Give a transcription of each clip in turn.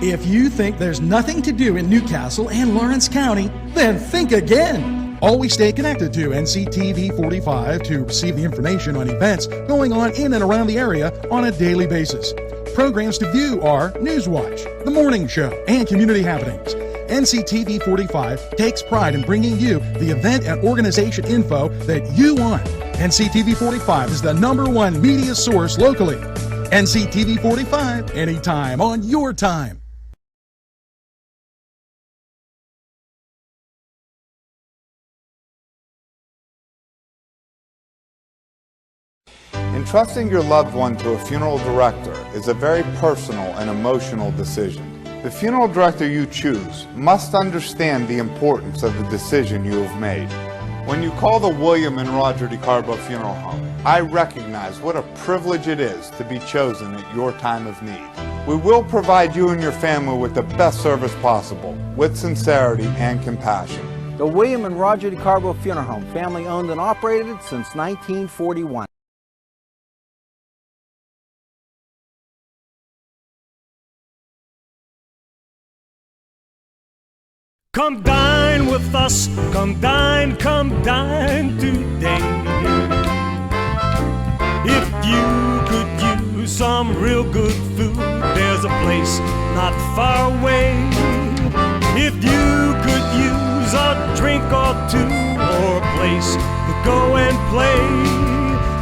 If you think there's nothing to do in Newcastle and Lawrence County, then think again. Always stay connected to NCTV45 to receive the information on events going on in and around the area on a daily basis. Programs to view are Newswatch, The Morning Show, and Community Happenings. NCTV45 takes pride in bringing you the event and organization info that you want. NCTV45 is the #1 media source locally. NCTV45, anytime on your time. Entrusting your loved one to a funeral director is a very personal and emotional decision. The funeral director you choose must understand the importance of the decision you have made. When you call the William and Roger DeCarbo Funeral Home, I recognize what a privilege it is to be chosen at your time of need. We will provide you and your family with the best service possible, with sincerity and compassion. The William and Roger DeCarbo Funeral Home, family owned and operated since 1941. Come dine with us, come dine today. If you could use some real good food, there's a place not far away. If you could use a drink or two, or a place to go and play,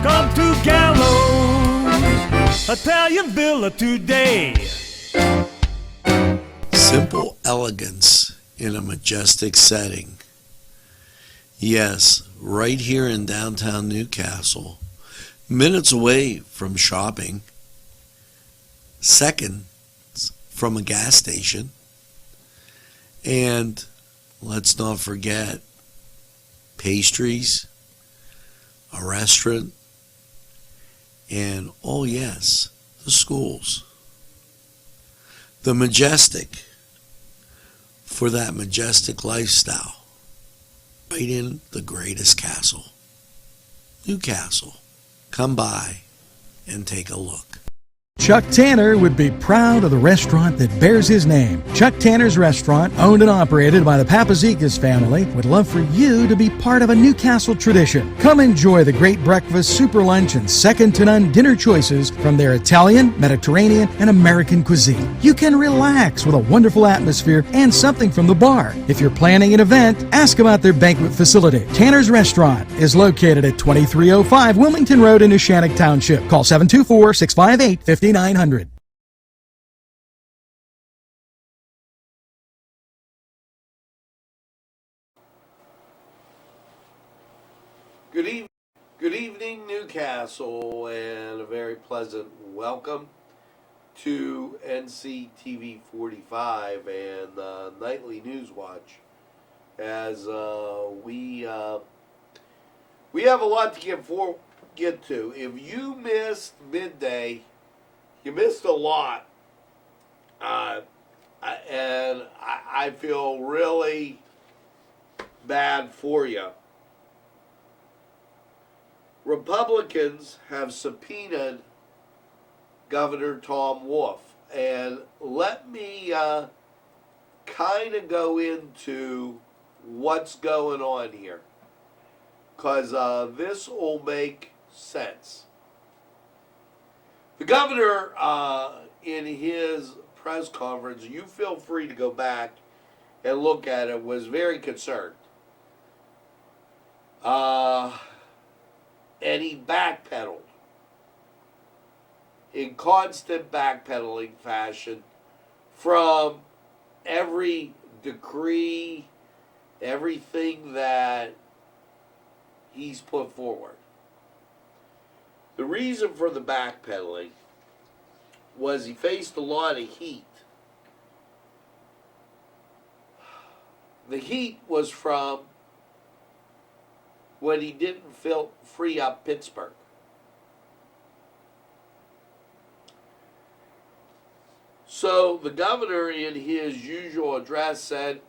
come to Gallows Italian Villa today. Simple elegance in a majestic setting. Yes, right here in downtown Newcastle, minutes away from shopping, seconds from a gas station, and let's not forget pastries, a restaurant, and oh yes, the schools. The majestic for that majestic lifestyle, right in the greatest castle, Newcastle. Come by and take a look. Chuck Tanner would be proud of the restaurant that bears his name. Chuck Tanner's Restaurant, owned and operated by the Papazikas family, would love for you to be part of a Newcastle tradition. Come enjoy the great breakfast, super lunch, and second-to-none dinner choices from their Italian, Mediterranean, and American cuisine. You can relax with a wonderful atmosphere and something from the bar. If you're planning an event, ask about their banquet facility. Tanner's Restaurant is located at 2305 Wilmington Road in Neshannock Township. Call 724-658-5900. Good evening, Newcastle, and a very pleasant welcome to NCTV45 and the Nightly Newswatch. As we have a lot to get to. If you missed midday, you missed a lot, and I feel really bad for you. Republicans have subpoenaed Governor Tom Wolf, and let me kind of go into what's going on here, because this will make sense. The governor, in his press conference, you feel free to go back and look at it, was very concerned. And he backpedaled in constant backpedaling fashion from every decree, everything that he's put forward. The reason for the backpedaling was he faced a lot of heat. The heat was from when he didn't free up Pittsburgh. So the governor, in his usual address, said,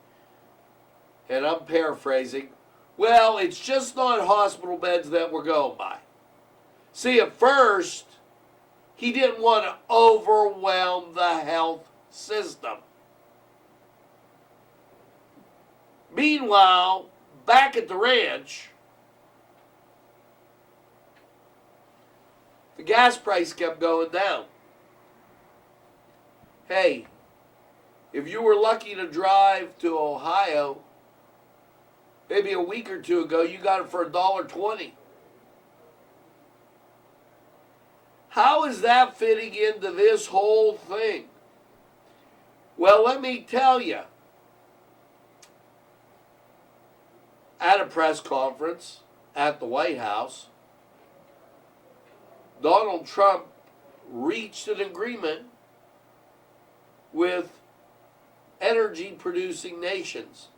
and I'm paraphrasing, well, it's just not hospital beds that we're going by. See, at first, he didn't want to overwhelm the health system. Meanwhile, back at the ranch, the gas price kept going down. Hey, if you were lucky to drive to Ohio, maybe a week or two ago, you got it for $1.20. How is that fitting into this whole thing? Well, let me tell you. At a press conference at the White House, Donald Trump reached an agreement with energy-producing nations,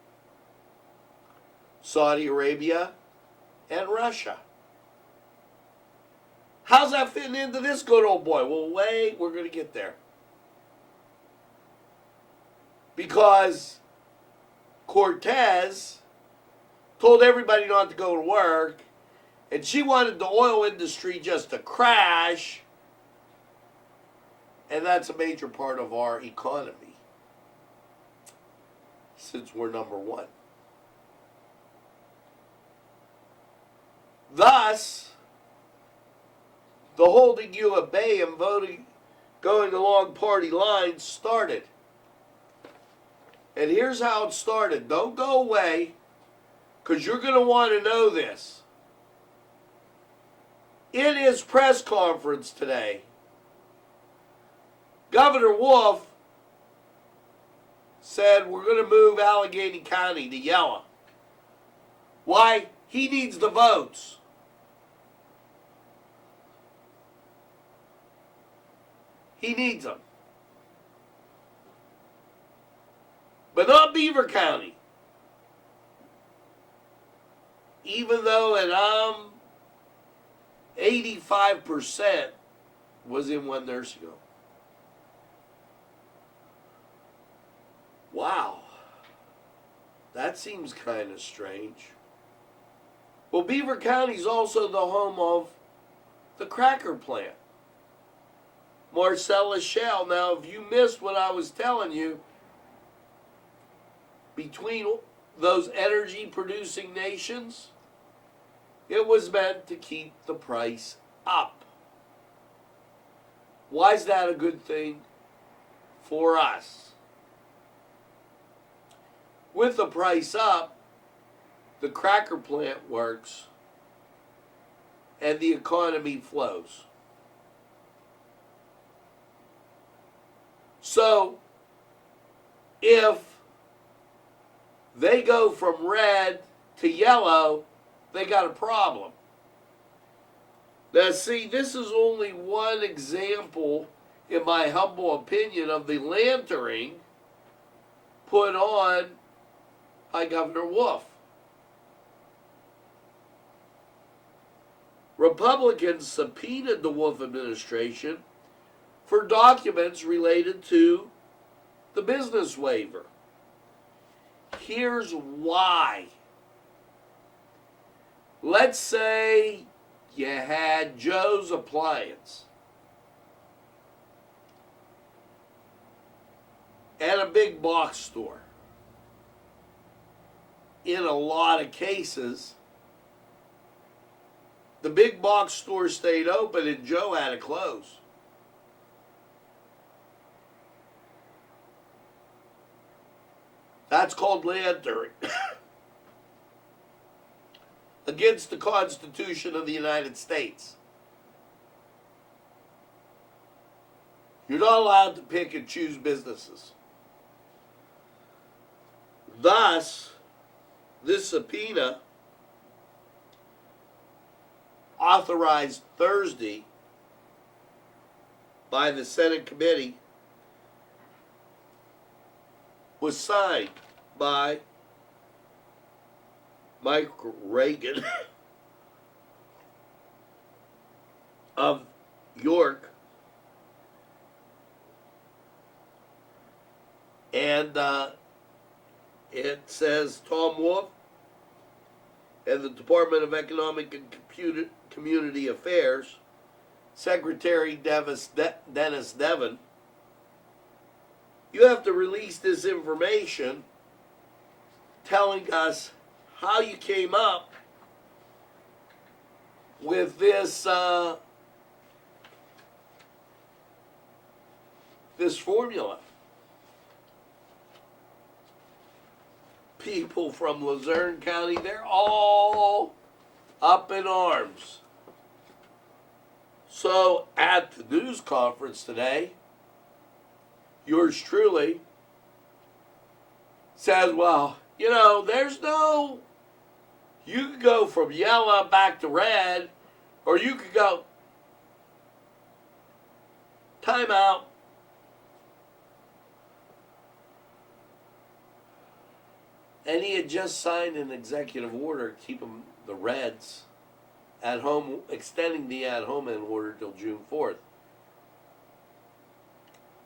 Saudi Arabia and Russia. How's that fitting into this good old boy? Well, wait, we're going to get there. Because Cortez told everybody not to go to work, and she wanted the oil industry just to crash, and that's a major part of our economy, since we're number one. Thus, the holding you at bay and voting, going along party lines started. And here's how it started. Don't go away, because you're going to want to know this. In his press conference today, Governor Wolf said we're going to move Allegheny County to yellow. Why? He needs the votes. He needs them. But not Beaver County. Even though an 85% was in one nursing home. Wow. That seems kind of strange. Well, Beaver County is also the home of the cracker plant, Marcellus Shale. Now, if you missed what I was telling you, between those energy-producing nations, it was meant to keep the price up. Why is that a good thing for us? With the price up, the cracker plant works and the economy flows. So, if they go from red to yellow, they got a problem. Now see, this is only one example, in my humble opinion, of the lantering put on by Governor Wolf. Republicans subpoenaed the Wolf administration for documents related to the business waiver. Here's why. Let's say you had Joe's Appliance and a big box store. In a lot of cases, the big box store stayed open and Joe had to close. That's called lantering. Against the Constitution of the United States. You're not allowed to pick and choose businesses. Thus, this subpoena, authorized Thursday by the Senate committee, was signed by Mike Reagan of York, and it says Tom Wolf and the Department of Economic and Community Affairs, Secretary Dennis Devon, You have to release this information telling us how you came up with this this formula. People from Luzerne County, they're all up in arms. So at the news conference today, yours truly says, well, you know, there's no, you could go from yellow back to red, or you could go timeout. And he had just signed an executive order to keep the Reds at home, extending the at-home order till June 4th.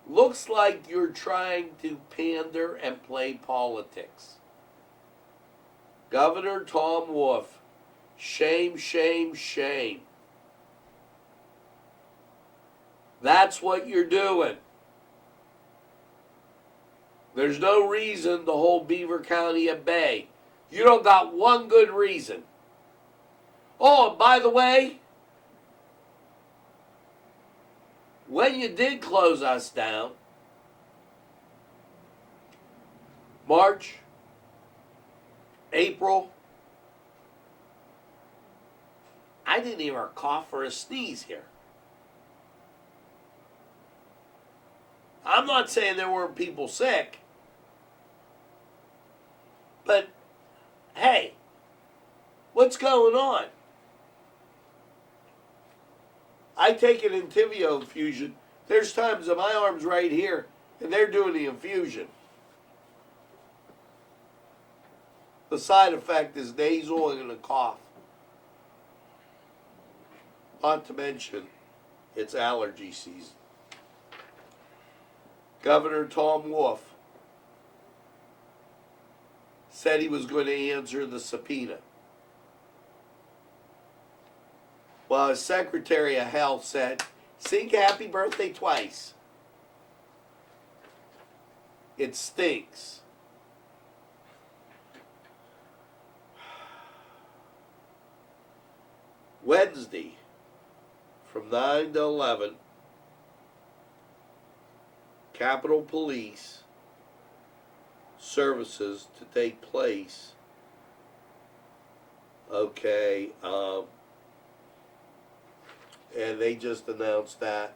Looks like you're trying to pander and play politics. Governor Tom Wolf, shame, shame, shame. That's what you're doing. There's no reason to hold Beaver County at bay. You don't got one good reason. Oh, and by the way, when you did close us down, March, April, I didn't hear a cough or a sneeze here. I'm not saying there weren't people sick, but hey, what's going on? I take an Nctv infusion. There's times that my arm's right here, and they're doing the infusion. The side effect is nasal and a cough. Not to mention, it's allergy season. Governor Tom Wolf said he was going to answer the subpoena. Well, his Secretary of Health said, sing happy birthday twice. It stinks. Wednesday, from 9 to 11, Capitol Police services to take place. Okay, and they just announced that.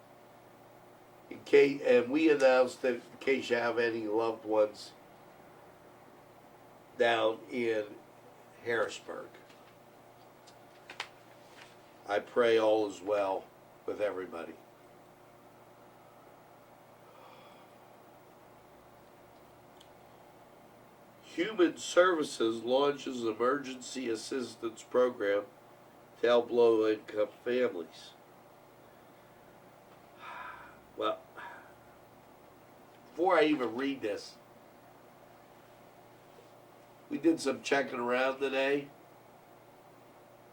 In case, and we announced that in case you have any loved ones down in Harrisburg. I pray all is well with everybody. Human Services launches an emergency assistance program to help low-income families. Well, before I even read this, we did some checking around today.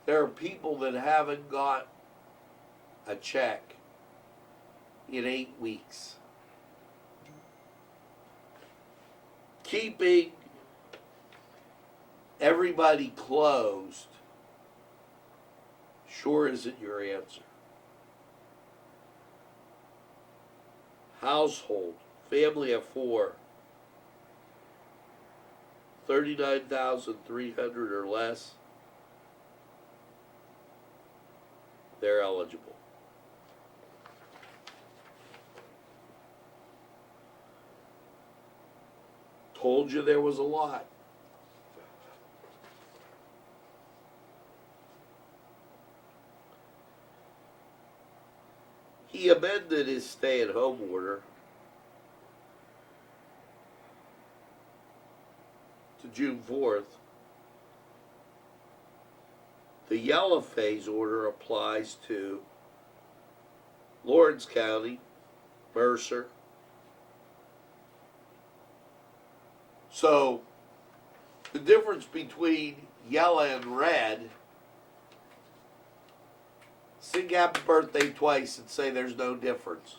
There are people that haven't got a check in 8 weeks. Keeping everybody closed sure isn't your answer. Household, family of 4, 39,300 or less, they're eligible. Told you there was a lot. He amended his stay-at-home order to June 4th. The yellow phase order applies to Lawrence County, Mercer. So the difference between yellow and red, sing happy birthday twice and say there's no difference.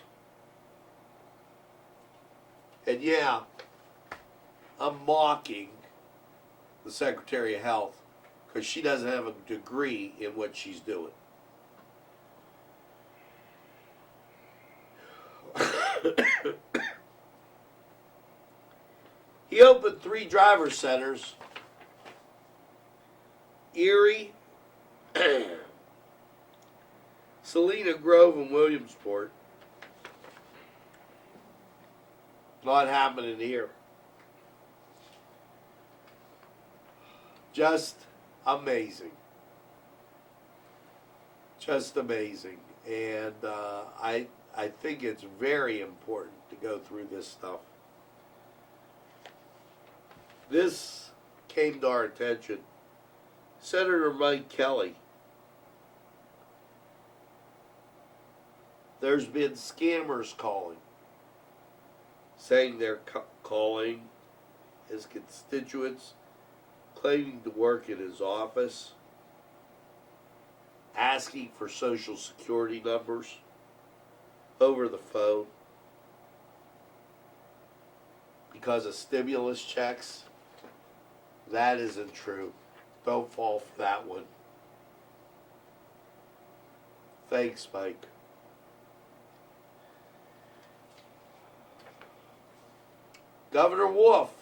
And yeah, I'm mocking the Secretary of Health because she doesn't have a degree in what she's doing. He opened 3 driver centers: Erie, Salina Grove, and Williamsport. Not happening here. Just amazing. Just amazing. And I think it's very important to go through this stuff. This came to our attention. Senator Mike Kelly. There's been scammers calling, saying they're calling his constituents, claiming to work in his office, asking for social security numbers over the phone because of stimulus checks. That isn't true. Don't fall for that one. Thanks, Mike. Governor Wolf.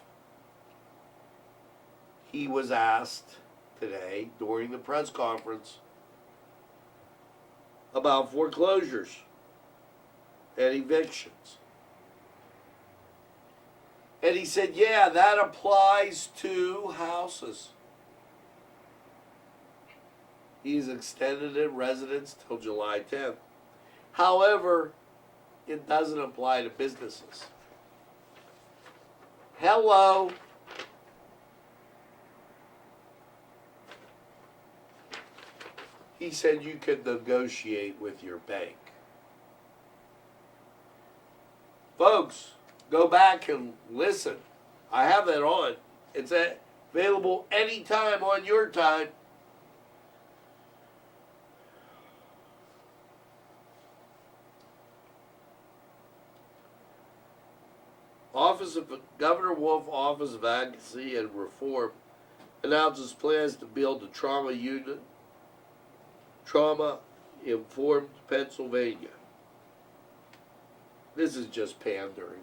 He was asked today during the press conference about foreclosures and evictions. And he said, yeah, that applies to houses. He's extended it residents till July 10th. However, it doesn't apply to businesses. Hello. He said you could negotiate with your bank. Folks, go back and listen. I have that on. It's available anytime on your time. Office of Governor Wolf, Office of Advocacy and Reform announces plans to build a trauma unit, trauma-informed Pennsylvania. This is just pandering.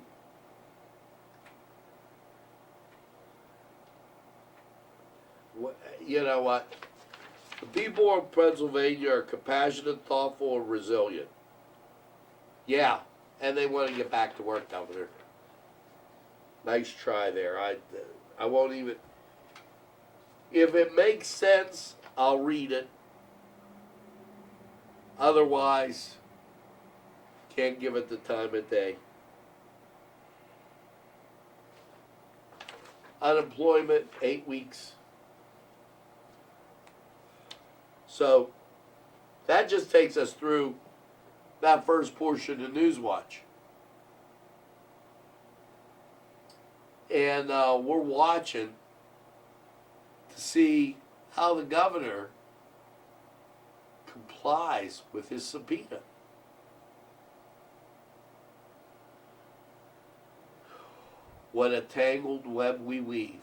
You know what? The people of Pennsylvania are compassionate, thoughtful, and resilient. Yeah, and they want to get back to work, Governor. Nice try there. I won't even... If it makes sense, I'll read it. Otherwise, can't give it the time of day. Unemployment, 8 weeks. So, that just takes us through that first portion of Newswatch. And we're watching to see how the governor complies with his subpoena. What a tangled web we weave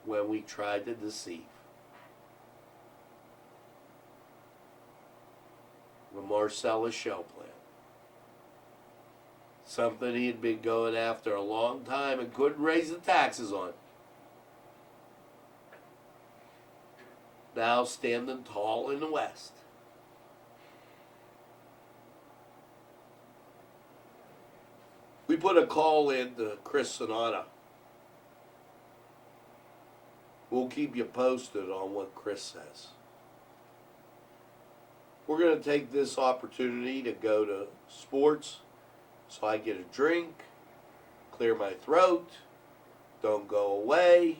when we try to deceive. The Marcellus Shell Plant. Something he had been going after a long time and couldn't raise the taxes on. Now standing tall in the West. We put a call in to Chris Sonata. We'll keep you posted on what Chris says. We're going to take this opportunity to go to sports. So I get a drink, clear my throat, don't go away.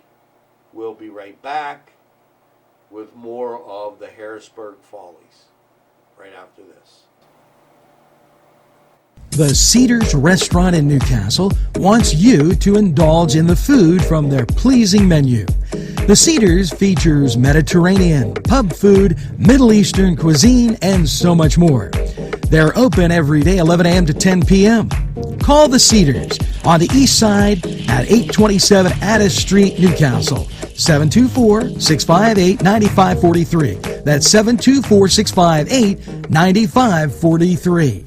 We'll be right back with more of the Harrisburg Follies right after this. The Cedars Restaurant in Newcastle wants you to indulge in the food from their pleasing menu. The Cedars features Mediterranean, pub food, Middle Eastern cuisine, and so much more. They're open every day, 11 a.m. to 10 p.m. call the Cedars on the east side at 827 Addis Street, Newcastle. 724-658-9543. That's 724-658-9543.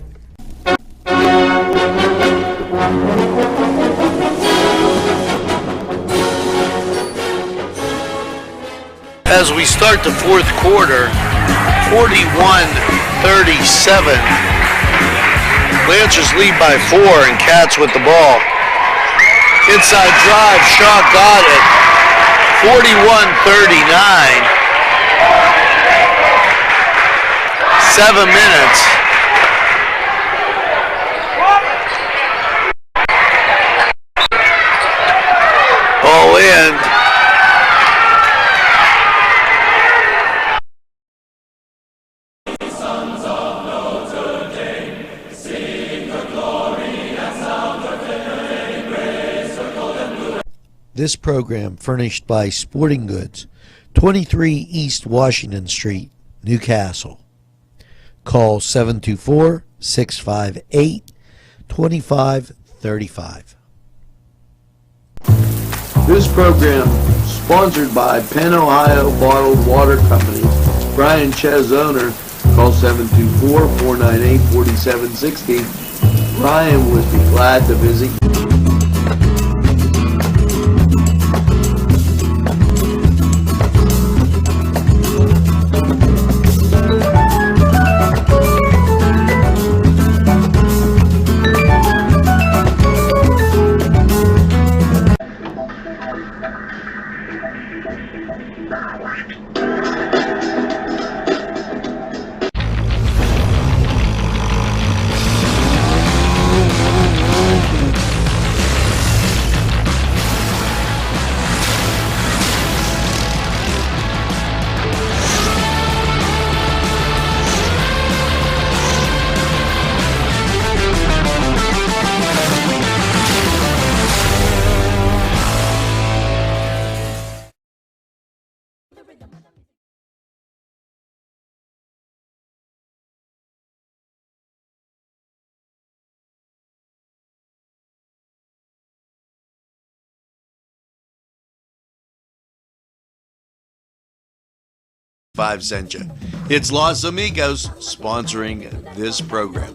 As we start the fourth quarter, 41-37. Lancers lead by 4 and Cats with the ball. Inside drive, Shaw got it. 41-39. 7 minutes. All in. This program furnished by Sporting Goods, 23 East Washington Street, Newcastle. Call 724-658-2535. This program sponsored by Penn Ohio Bottled Water Company. Brian Ches, owner. Call 724-498-4760. Brian would be glad to visit you. Zenja. It's Los Amigos sponsoring this program.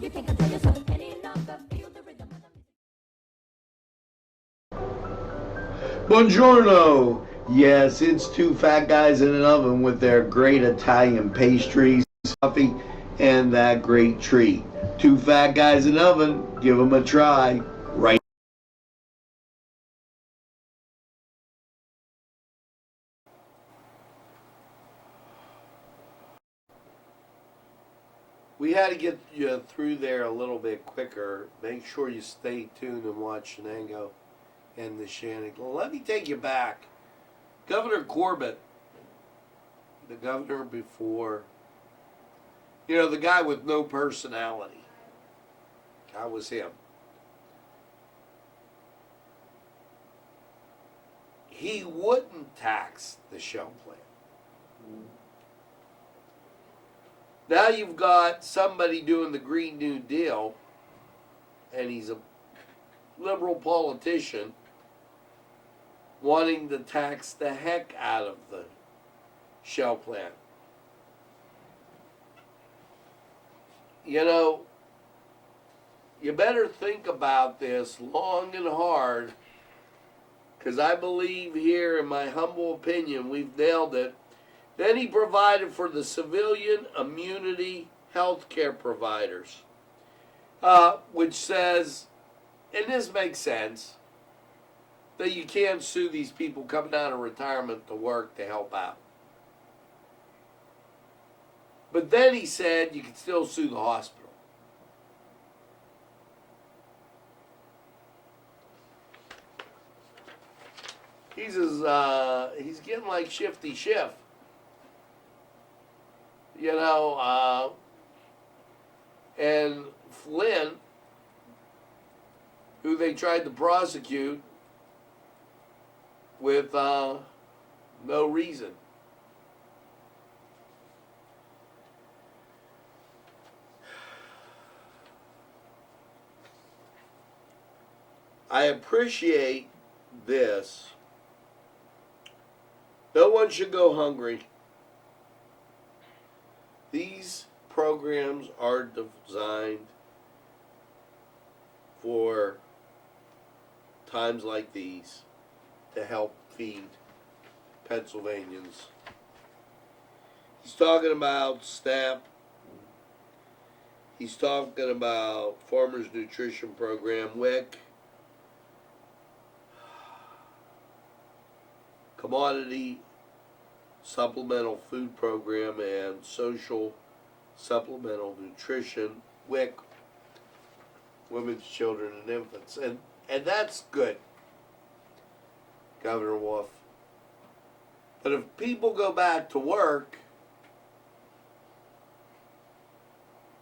Buongiorno. Yes, it's two fat guys in an oven with their great Italian pastries, coffee, and that great treat. Two fat guys in an oven. Give them a try. Right. We had to get you through there a little bit quicker. Make sure you stay tuned and watch Shenango and the Shannon. Let me take you back. Governor Corbett, the governor before, the guy with no personality. That was him. He wouldn't tax the Shell plant. Now you've got somebody doing the Green New Deal, and he's a liberal politician wanting to tax the heck out of the Shell plant. You better think about this long and hard, because I believe here, in my humble opinion, we've nailed it. Then he provided for the civilian immunity health care providers, which says, and this makes sense, that you can't sue these people coming out of retirement to work to help out. But then he said you can still sue the hospital. He's getting like Shifty Schiff. And Flynn, who they tried to prosecute with no reason. I appreciate this. No one should go hungry. These programs are designed for times like these to help feed Pennsylvanians. He's talking about SNAP. He's talking about Farmers Nutrition Program, WIC, Commodity Supplemental Food Program, and Social Supplemental Nutrition, WIC, Women's, Children, and Infants. And that's good, Governor Wolf. But if people go back to work,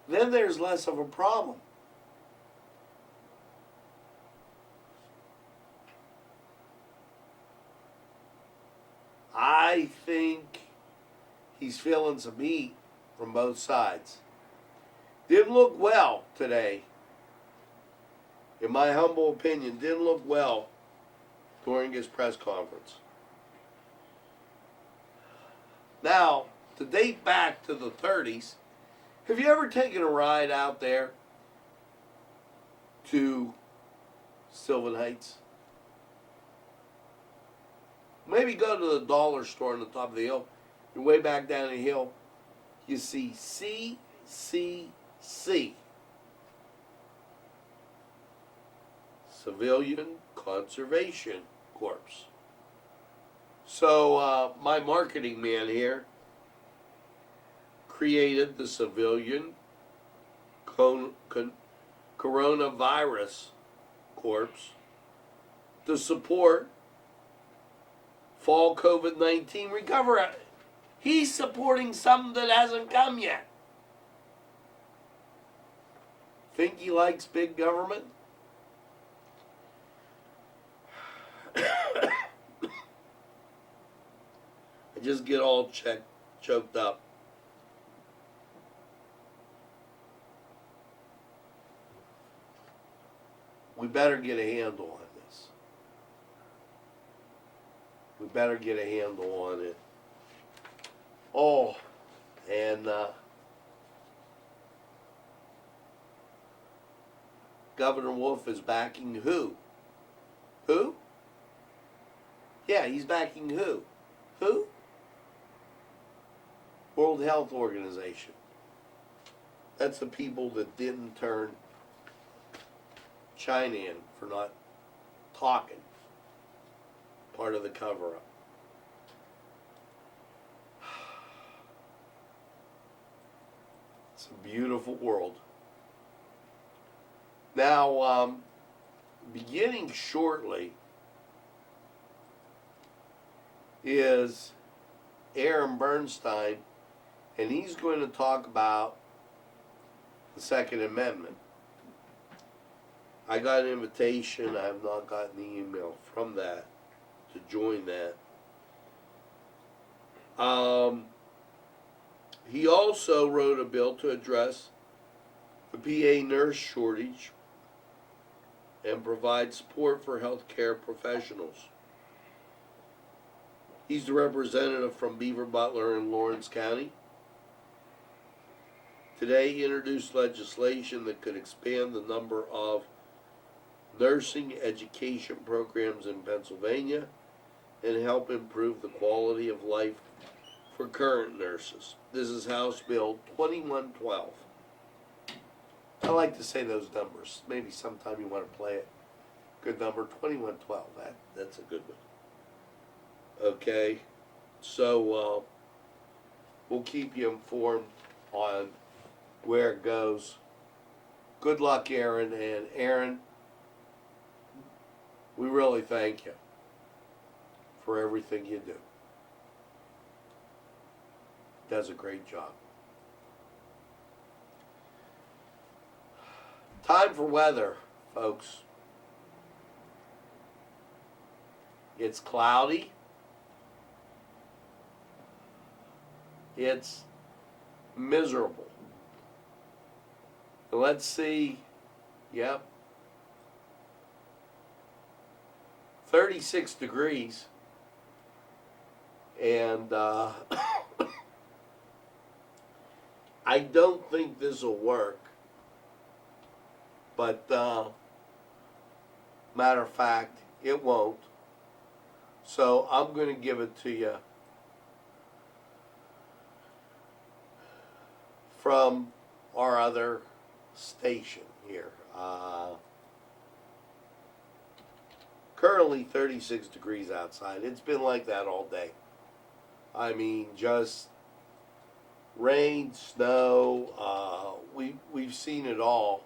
then there's less of a problem. I think he's feeling some heat from both sides. Didn't look well today. In my humble opinion, didn't look well during his press conference. Now, to date back to the 30s, have you ever taken a ride out there to Sylvan Heights? Maybe go to the dollar store on the top of the hill. You're way back down the hill. You see CCC. Civilian Conservation Corps. So my marketing man here created the Civilian Coronavirus Corps to support fall COVID-19 recovery. He's supporting something that hasn't come yet. Think he likes big government? I just get all choked up. We better get a handle on this. We better get a handle on it. Oh, and Governor Wolf is backing who? Who? Yeah, he's backing who? Who? World Health Organization. That's the people that didn't turn China in for not talking. Part of the cover-up. It's a beautiful world. Now, beginning shortly is Aaron Bernstein, and he's going to talk about the Second Amendment. I got an invitation. I have not gotten the email from that to join that. He also wrote a bill to address the PA nurse shortage and provide support for healthcare professionals. He's the representative from Beaver, Butler, and Lawrence County. Today, he introduced legislation that could expand the number of nursing education programs in Pennsylvania and help improve the quality of life for current nurses. This is House Bill 2112. I like to say those numbers. Maybe sometime you want to play it. Good number, 2112. That's a good one. Okay, so we'll keep you informed on where it goes. Good luck, Aaron. And Aaron, we really thank you for everything you do. Does a great job. Time for weather, folks. It's cloudy. It's miserable. Let's see. Yep. 36 degrees. And I don't think this will work. But matter of fact, it won't. So I'm going to give it to you from our other station here. Currently 36 degrees outside. It's been like that all day. I mean, just rain, snow, we've seen it all.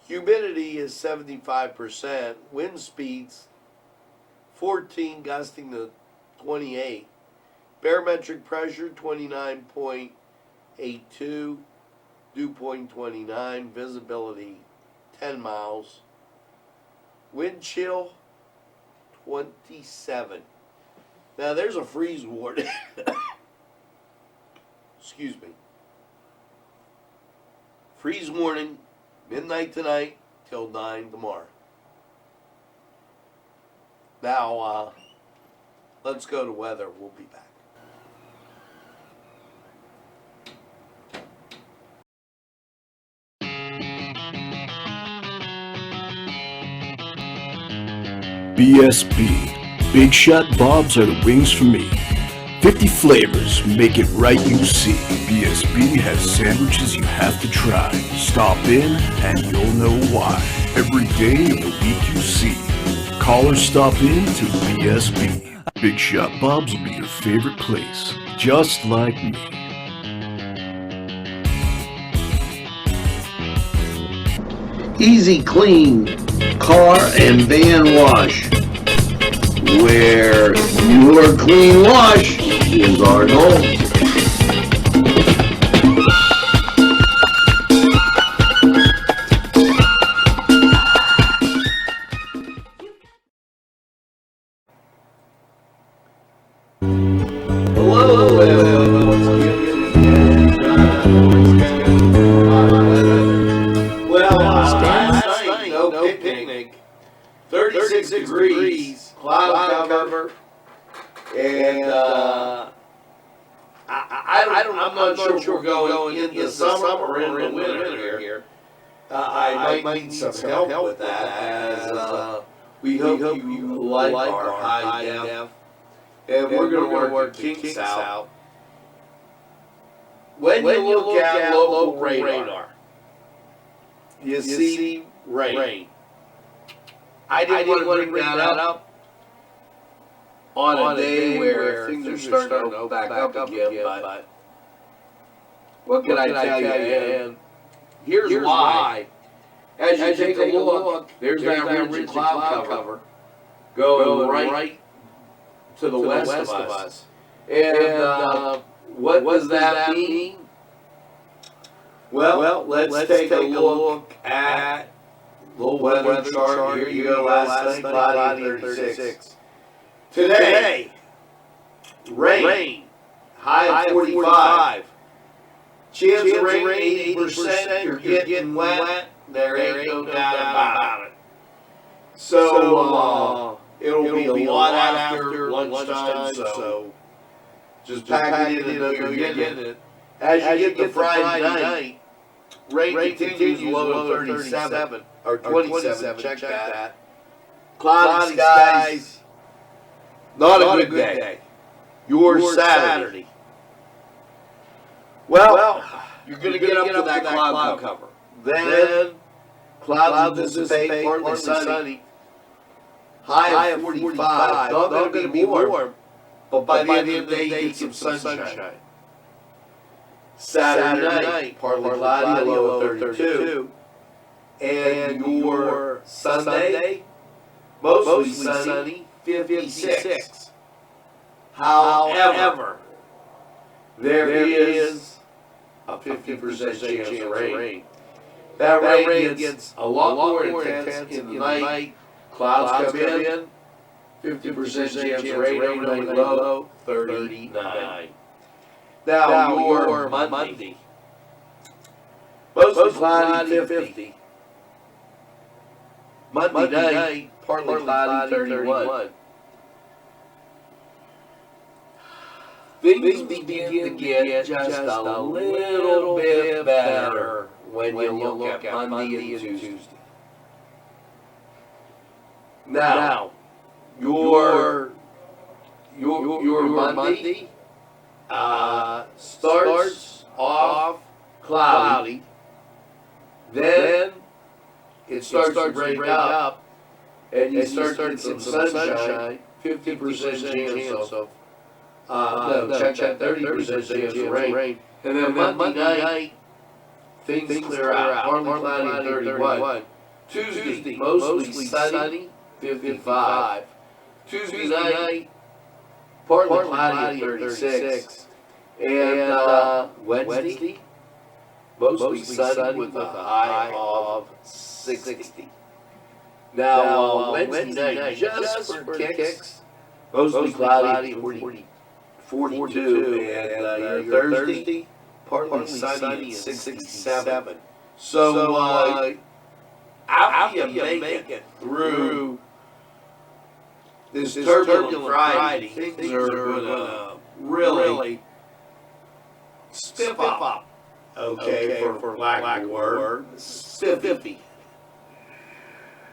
Humidity is 75%, wind speeds 14 gusting to 28, barometric pressure 29.82, dew point 29, visibility 10 miles, wind chill 27. Now there's a freeze warning. Excuse me. Freeze warning, midnight tonight till 9 tomorrow. Now, let's go to weather. We'll be back. BSB. Big Shot Bobs are the wings for me. 50 flavors, make it right, you see. BSB has sandwiches you have to try. Stop in and you'll know why. Every day of the week you see. Call or stop in to BSB. Big Shot Bobs will be your favorite place, just like me. Easy Clean Car and Van Wash, where your clean wash is our goal. No picnic. 36 degrees, cloud cover, and I'm not sure if we're going in the summer or in the winter here. I might need some help with that, as we hope you like our high def, and we're going to work the kinks out. When you look at local radar, you see rain. I didn't want to bring that up on a day where things are starting to back up again, but what can I tell you? And here's why. As you take a look, there's that ridge cloud cover going right to the west of us. And what does that mean? Well, let's take a look at little weather chart. Here you go. Last night, cloudy 36. Today, rain. High of 45. Chance of rain 80%. You're getting wet. There ain't no doubt about it. So it'll be a lot after lunchtime. So just pack it in and know you're getting it. As you get to Friday night, rain continues low of 37. Or 27, check that. Cloudy skies, not a good day. Your Saturday. Well, you're going to get up to that cloud cover. Then, clouds will dissipate, partly sunny. High of 45, not going to be warm, but by the end of the day, you get some sunshine. Saturday night, partly cloudy, low of 32. And your Sunday, mostly sunny, 56. However, there is a 50% chance of rain. That rain gets a lot more intense in the night. Clouds come in, 50% chance of rain overnight, low 39. Now your Monday, mostly cloudy, 50. Monday night, partly cloudy, 31. Things begin to get just a little bit better when you look at Monday and Tuesday. Now, your Monday starts off cloudy, then it starts to break up, and you start getting some sunshine, 50% chance of, check 30% chance of rain, and then Monday night, things clear out, partly cloudy, 31. Tuesday, mostly sunny, 55. Tuesday night, partly cloudy, 36. And Wednesday, mostly sunny with a high of 60. Now, Wednesday night, just for kicks, mostly cloudy, 42. And your Thursday, partly sunny, 67. So, after you make it through this turbulent Friday, things are going to really stiff up. Okay, for lack of word, spiffy.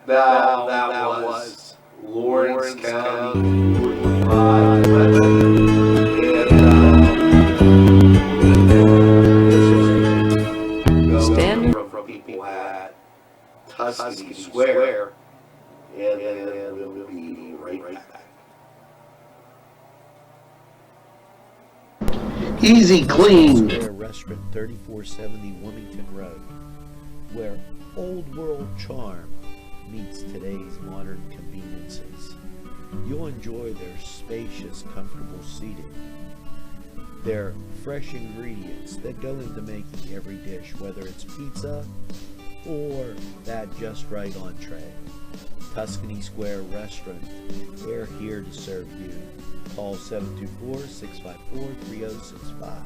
Now, that was Lawrence County, 45, and from people at Tuscany Square, and then we'll be right back. Easy Clean. Square Restaurant, 3470 Wilmington Road, where old world charm meets today's modern conveniences. You'll enjoy their spacious, comfortable seating, their fresh ingredients that go into making every dish, whether it's pizza or that just right entree. Tuscany Square Restaurant, we're here to serve you. Call 724-654-3065.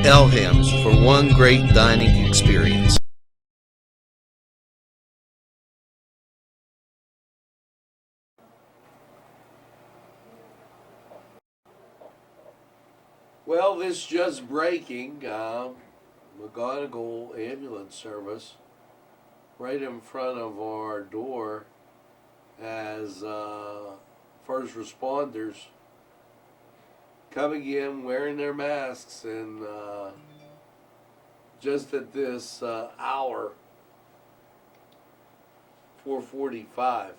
Elham's for one great dining experience. Well, this just breaking, McGonigal ambulance service right in front of our door as first responders coming in wearing their masks, and just at this hour, 4:45.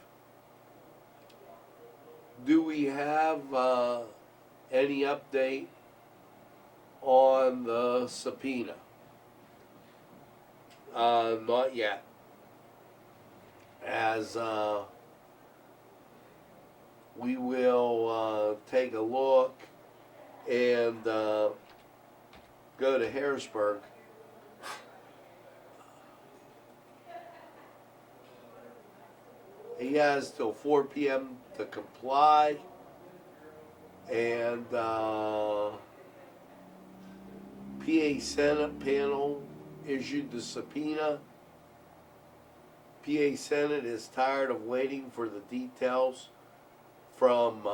Do we have any update on the subpoena? Not yet. As we will take a look and go to Harrisburg. He has till 4 p.m. to comply, and PA Senate panel issued the subpoena. PA Senate is tired of waiting for the details from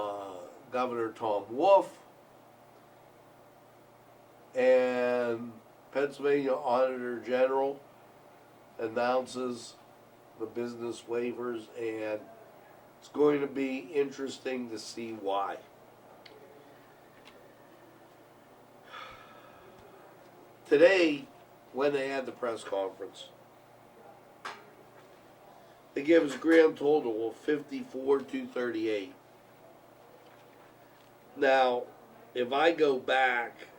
Governor Tom Wolf, and Pennsylvania Auditor General announces the business waivers, and it's going to be interesting to see why. Today, when they had the press conference, They give us a grand total of 54,238. Now, if I go back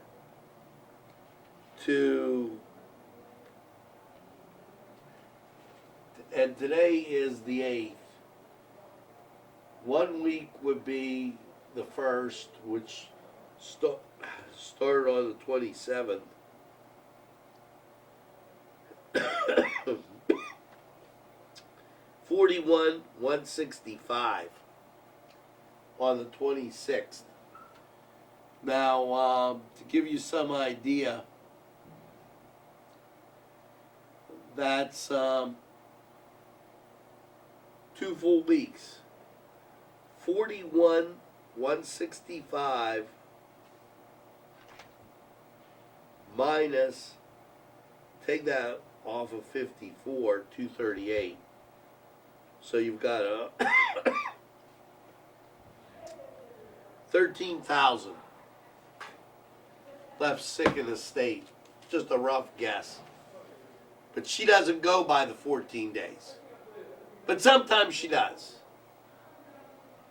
to, and today is the 8th, 1 week would be the 1st, which started on the 27th. $41,165 on the 26th. Now, to give you some idea, that's 2 full weeks. 41,165 minus, take that off of 54,238. So you've got a 13,000 left sick in the state. Just a rough guess. But she doesn't go by the 14 days. But sometimes she does.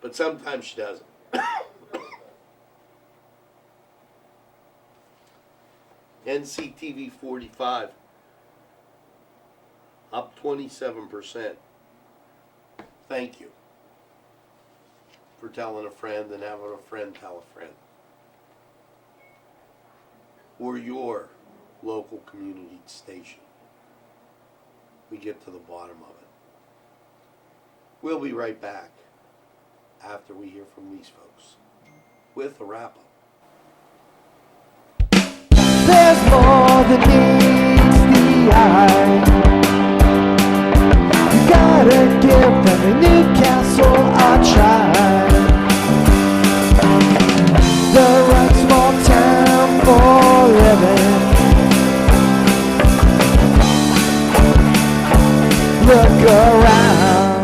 But sometimes she doesn't. Nctv45 up 27%. Thank you for telling a friend and having a friend tell a friend. Or your local community station. We get to the bottom of it. We'll be right back after we hear from these folks with a wrap-up. There's more than meets the eye. You gotta give them a Newcastle a try. The right small town for living. Look around.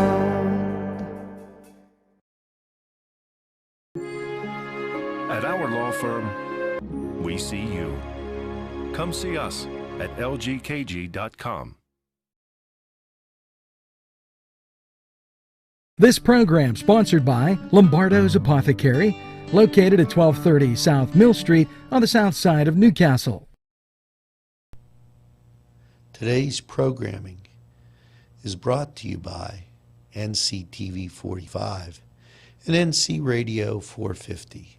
At our law firm, we see you. Come see us at lgkg.com. This program sponsored by Lombardo's Apothecary, located at 1230 South Mill Street on the south side of Newcastle. Today's programming is brought to you by Nctv45 and NC Radio 450,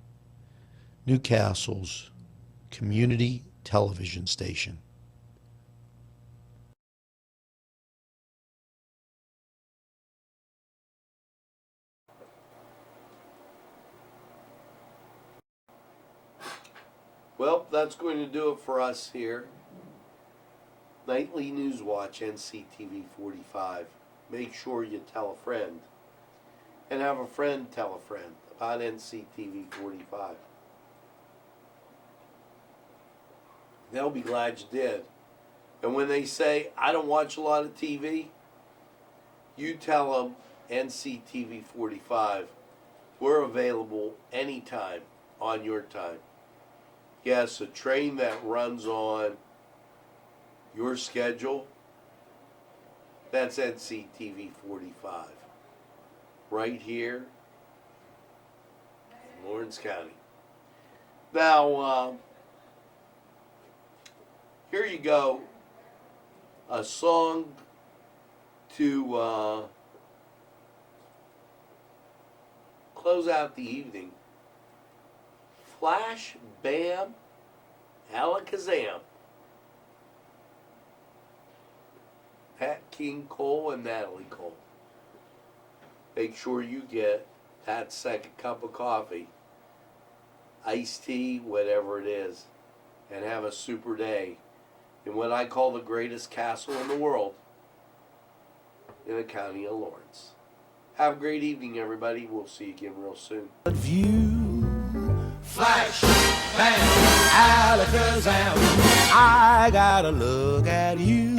Newcastle's community television station. Well, that's going to do it for us here. Nightly Newswatch, Nctv45. Make sure you tell a friend. And have a friend tell a friend about Nctv45. They'll be glad you did. And when they say, I don't watch a lot of TV, you tell them Nctv45. We're available anytime on your time. Yes, a train that runs on your schedule, that's Nctv45. Right here in Lawrence County. Now, here you go. A song to close out the evening. Flash, bam, alakazam. Pat King Cole and Natalie Cole. Make sure you get that second cup of coffee, iced tea, whatever it is, and have a super day in what I call the greatest castle in the world, in the county of Lawrence. Have a great evening, everybody. We'll see you again real soon. Flash, bam, alakazam. I gotta look at you.